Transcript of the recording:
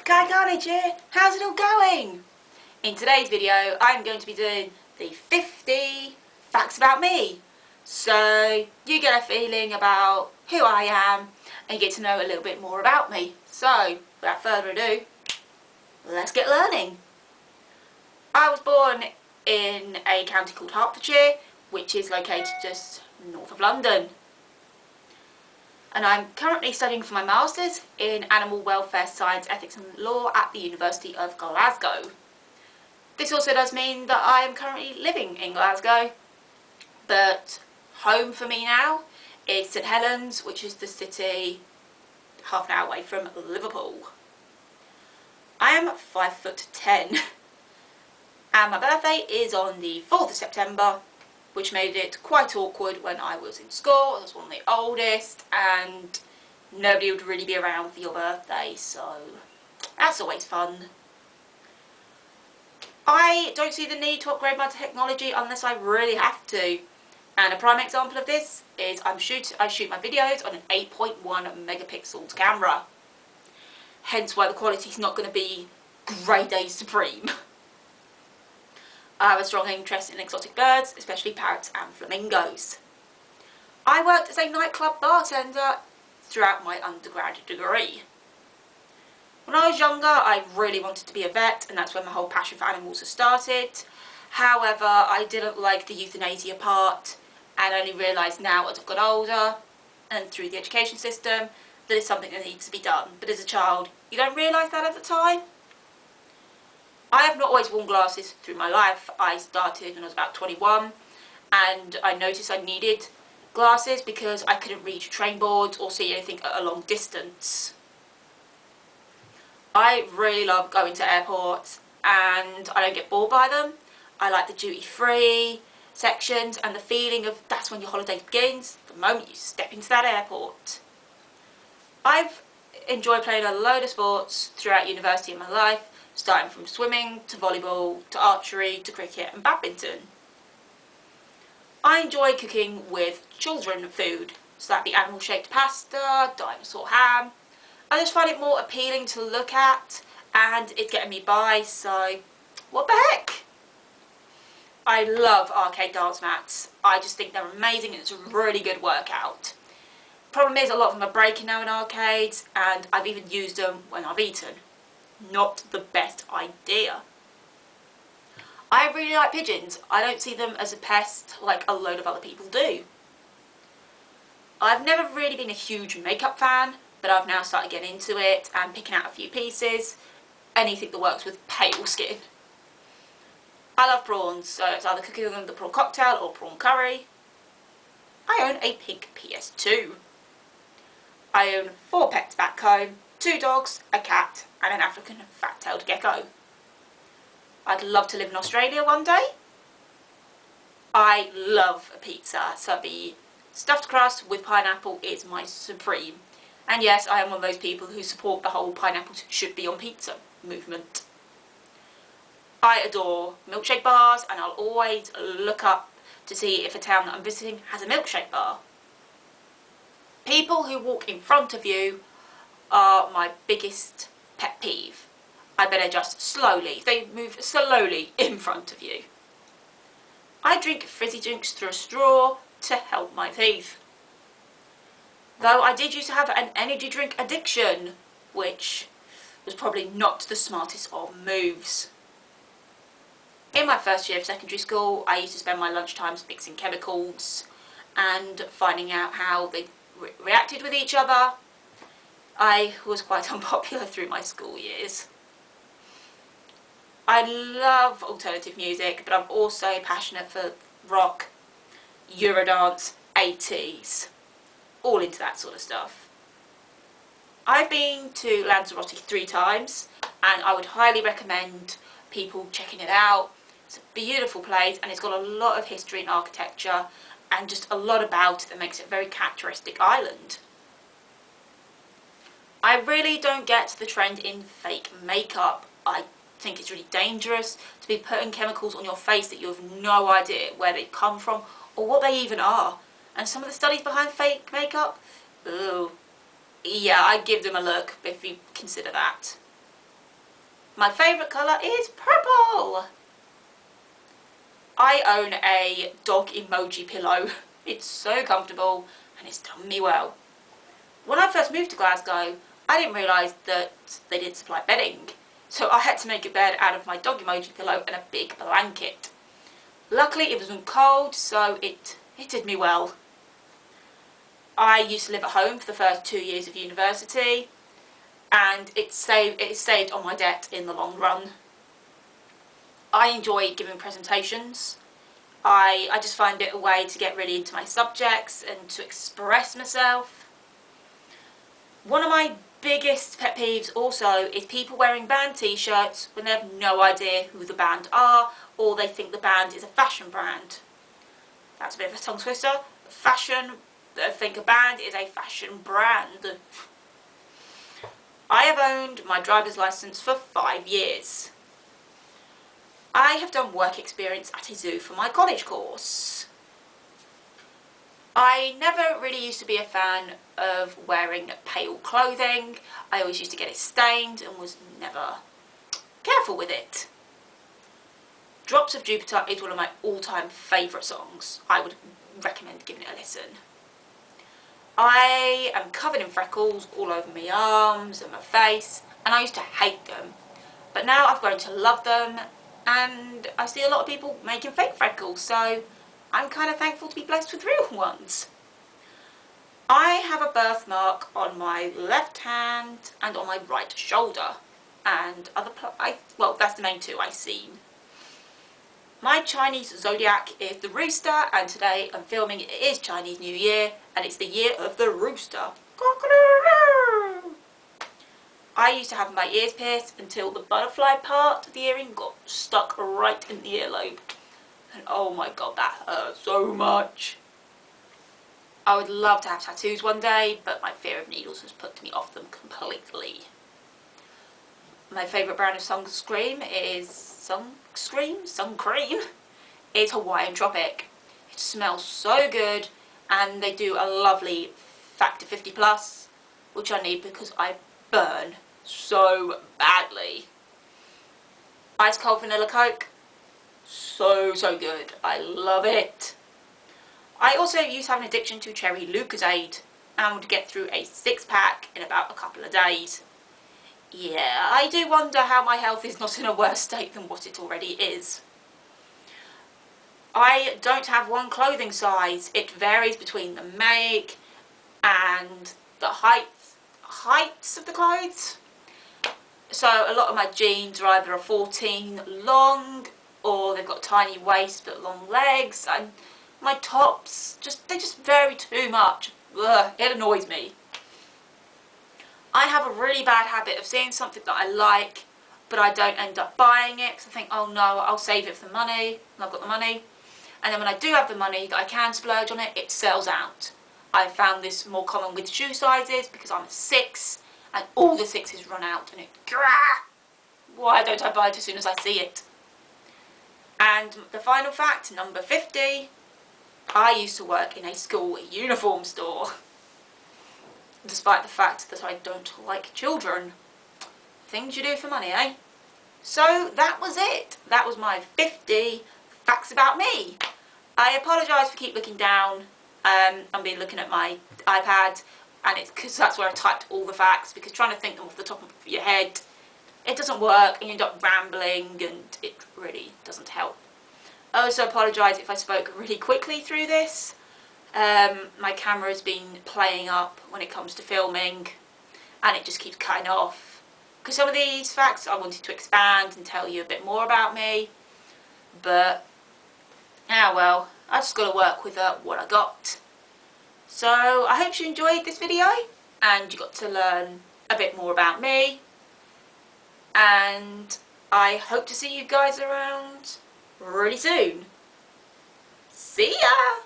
KaiiKarnage here. How's it all going? In today's video I'm going to be doing the 50 facts about me. So you get a feeling about who I am and you get to know a little bit more about me. So without further ado, let's get learning. I was born in a county called Hertfordshire, which is located just north of London. And I'm currently studying for my Masters in Animal Welfare Science, Ethics and Law at the University of Glasgow. This also does mean that I am currently living in Glasgow, but home for me now is St Helens, which is the city half an hour away from Liverpool. I am 5'10", and my birthday is on the 4th of September, which made it quite awkward when I was in school. I was one of the oldest and nobody would really be around for your birthday, so that's always fun. I don't see the need to upgrade my technology unless I really have to, and a prime example of this is I shoot my videos on an 8.1 megapixels camera, hence why the quality is not going to be grade A supreme. I have a strong interest in exotic birds, especially parrots and flamingos. I worked as a nightclub bartender throughout my undergraduate degree. When I was younger, I really wanted to be a vet, and that's when my whole passion for animals has started. However, I didn't like the euthanasia part, and only realised now as I've got older and through the education system that it's something that needs to be done. But as a child, you don't realise that at the time. I have not always worn glasses through my life. I started when I was about 21 and I noticed I needed glasses because I couldn't read train boards or see anything at a long distance. I really love going to airports and I don't get bored by them. I like the duty-free sections and the feeling of that's when your holiday begins, the moment you step into that airport. I've enjoyed playing a load of sports throughout university in my life, starting from swimming, to volleyball, to archery, to cricket and badminton. I enjoy cooking with children food, so that'd be animal shaped pasta, dinosaur ham. I just find it more appealing to look at and it's getting me by, so what the heck? I love arcade dance mats. I just think they're amazing and it's a really good workout. Problem is a lot of them are breaking now in arcades and I've even used them when I've eaten. Not the best idea. I really like pigeons. I don't see them as a pest like a load of other people do. I've never really been a huge makeup fan, but I've now started getting into it and picking out a few pieces. Anything that works with pale skin. I love prawns, so it's either cooking them the prawn cocktail or prawn curry. I own a pink PS2. I own 4 pets back home, 2 dogs, a cat and an African fat-tailed gecko. I'd love to live in Australia one day. I love a pizza, so the stuffed crust with pineapple is my supreme. And yes, I am one of those people who support the whole pineapples should be on pizza movement. I adore milkshake bars and I'll always look up to see if a town that I'm visiting has a milkshake bar. People who walk in front of you are my biggest pet peeve. I better just slowly, they move slowly in front of you. I drink fizzy drinks through a straw to help my teeth. Though I did used to have an energy drink addiction, which was probably not the smartest of moves. In my first year of secondary school, I used to spend my lunchtimes mixing chemicals and finding out how they reacted with each other. I was quite unpopular through my school years. I love alternative music, but I'm also passionate for rock, Eurodance, 80s, all into that sort of stuff. I've been to Lanzarote 3 times and I would highly recommend people checking it out. It's a beautiful place and it's got a lot of history and architecture and just a lot about it that makes it a very characteristic island. I really don't get the trend in fake makeup. I think it's really dangerous to be putting chemicals on your face that you have no idea where they come from or what they even are. And some of the studies behind fake makeup, ooh, yeah, I'd give them a look if you consider that. My favourite colour is purple. I own a dog emoji pillow. It's so comfortable and it's done me well. When I first moved to Glasgow, I didn't realise that they did supply bedding, so I had to make a bed out of my dog emoji pillow and a big blanket. Luckily it wasn't cold, so it did me well. I used to live at home for the first 2 years of university, and it saved on my debt in the long run. I enjoy giving presentations. I just find it a way to get really into my subjects and to express myself. One of my biggest pet peeves also is people wearing band t-shirts when they have no idea who the band are, or they think the band is a fashion brand. That's a bit of a tongue twister. They think a band is a fashion brand. I have owned my driver's license for 5 years. I have done work experience at a zoo for my college course. I never really used to be a fan of wearing pale clothing. I always used to get it stained and was never careful with it. Drops of Jupiter is one of my all-time favourite songs. I would recommend giving it a listen. I am covered in freckles all over my arms and my face, and I used to hate them. But now I've grown to love them, and I see a lot of people making fake freckles, so I'm kind of thankful to be blessed with real ones. I have a birthmark on my left hand and on my right shoulder, and well, that's the main two I've seen. My Chinese zodiac is the rooster, and today I'm filming, it is Chinese New Year, and it's the year of the rooster. I used to have my ears pierced until the butterfly part of the earring got stuck right in the earlobe. And oh my god, that hurt so much. I would love to have tattoos one day, but my fear of needles has put me off them completely. My favourite brand of sunscreen is Hawaiian Tropic. It smells so good, and they do a lovely factor 50 plus, which I need because I burn so badly. Ice cold vanilla Coke, so good. I love it. I also used to have an addiction to cherry Lucozade and would get through a 6-pack in about a couple of days. Yeah, I do wonder how my health is not in a worse state than what it already is. I don't have one clothing size. It varies between the make and the heights of the clothes. So a lot of my jeans are either a 14 long, or they've got tiny waist but long legs, and my tops, they just vary too much. Ugh, it annoys me. I have a really bad habit of seeing something that I like, but I don't end up buying it because I think, oh no, I'll save it for the money, and I've got the money. And then when I do have the money that I can splurge on it, it sells out. I've found this more common with shoe sizes because I'm a 6, and all the 6s run out, and why don't I buy it as soon as I see it? And the final fact, number 50, I used to work in a school uniform store. Despite the fact that I don't like children. Things you do for money, eh? So that was it. That was my 50 facts about me. I apologise for keep looking down. I've been looking at my iPad, and it's because that's where I typed all the facts, because trying to think them off the top of your head, it doesn't work, and you end up rambling, and it really doesn't help. I also apologise if I spoke really quickly through this. My camera has been playing up when it comes to filming, and it just keeps cutting off. Because some of these facts I wanted to expand and tell you a bit more about me, but well, I just got to work with what I got. So I hope you enjoyed this video and you got to learn a bit more about me, and I hope to see you guys around really soon. See ya!